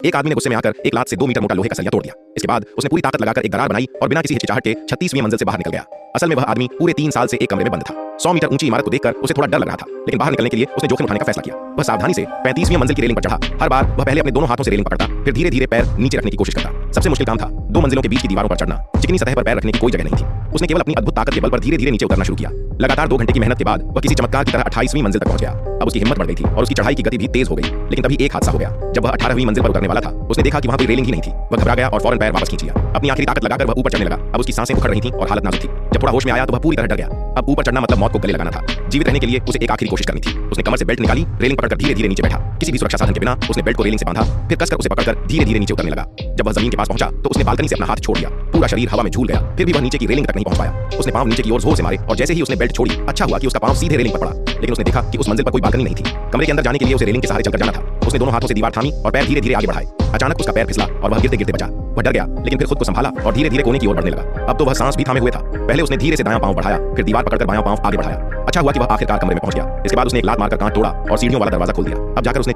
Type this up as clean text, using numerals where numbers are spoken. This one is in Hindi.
एक आदमी ने गुस्से में आकर एक लात से 2 मीटर मोटा लोहे का सरिया तोड़ दिया। इसके बाद उसने पूरी ताकत लगाकर एक दरार बनाई और बिना किसी हिचकिचाहट के 36वीं मंजिल से बाहर निकल गया। असल में वह आदमी पूरे 3 साल से एक कमरे में बंद था। 100 मीटर ऊंची इमारत को देखकर उसे थोड़ा डर लग रहा था, लेकिन बाहर निकलने के लिए उसने जोखिम उठाने का फैसला किया। वह सावधानी से 35वीं मंजिल की रेलिंग पर चढ़ा। हर बार वह पहले अपने दोनों हाथों से रेलिंग पकड़ता, फिर धीरे धीरे पैर नीचे रखने की कोशिश करता। सबसे मुश्किल काम था 2 मंजिलों के बीच की दीवारों पर चढ़ना। चिकनी सतह पर पैर रखने की कोई जगह नहीं थी। उसने केवल अपनी अद्भुत ताकत के बल पर धीरे धीरे नीचे उतरना शुरू किया। लगातार 2 घंटे की मेहनत के बाद वह किसी चमत्कार की तरह 28वीं मंजिल तक पहुंच गया। अब उसकी हिम्मत बढ़ गई थी और उसकी चढ़ाई की गति भी तेज हो गई। लेकिन तभी एक हादसा हो गया। जब वह 18वीं मंजिल पर उतरने वाला था, उसने देखा कि वहां कोई रेलिंग ही नहीं थी। वह घबरा गया और फौरन पैर वापस खींच लिया। अपनी आखिरी ताकत लगाकर वह ऊपर चढ़ने लगा। अब उसकी सांसें उखड़ रही थीं और हालत नाजुक थी। जब थोड़ा होश में आया तो वह पूरी तरह डर गया। अब ऊपर चढ़ना मतलब मौत को गले लगाना था। जीवित रहने के लिए उसे एक आखिरी कोशिश करनी थी। उसने कमर से बेल्ट निकाली, रेलिंग पकड़कर धीरे धीरे नीचे बैठा। किसी भी सुरक्षा साधन के बिना उसने बेल्ट को रेलिंग से बांधा, फिर कसकर उसे पकड़कर धीरे धीरे नीचे उतरने लगा। जब वह जमीन के पास पहुंचा तो उसने बालकनी से अपना हाथ छोड़ दिया। पूरा शरीर हवा में झूल गया, फिर भी वह नीचे की रेलिंग तक नहीं पहुंच पाया। उसने पांव नीचे की ओर जोर से मारे और जैसे ही उसने बेल्ट छोड़ी, अच्छा हुआ कि उसका पांव सीधे रेलिंग पर पड़ा। लेकिन उसने देखा कि उस मंजिल पर कोई बालकनी नहीं थी। कमरे के अंदर जाने के लिए उसे रेलिंग के सहारे चलकर जाना था। उसने दोनों हाथों से दीवार थामी और पैर धीरे धीरे आगे बढ़ाए। अचानक उसका पैर फिसला और वह गिरते गिरते बचा। वह डर गया, लेकिन फिर खुद को संभाला और धीरे धीरे कोने की ओर बढ़ने लगा। अब तो वह सांस भी थामे हुए था। पहले उसने धीरे से दायां पांव बढ़ाया, फिर दीवार पकड़कर बायां पांव आगे बढ़ाया। अच्छा हुआ कि वह आखिरकार कमरे में पहुंच गया। इसके बाद उसने एक लात मारकर कांच तोड़ा और सीढ़ियों वाला दरवाजा खोल दिया। अब जाकर उसने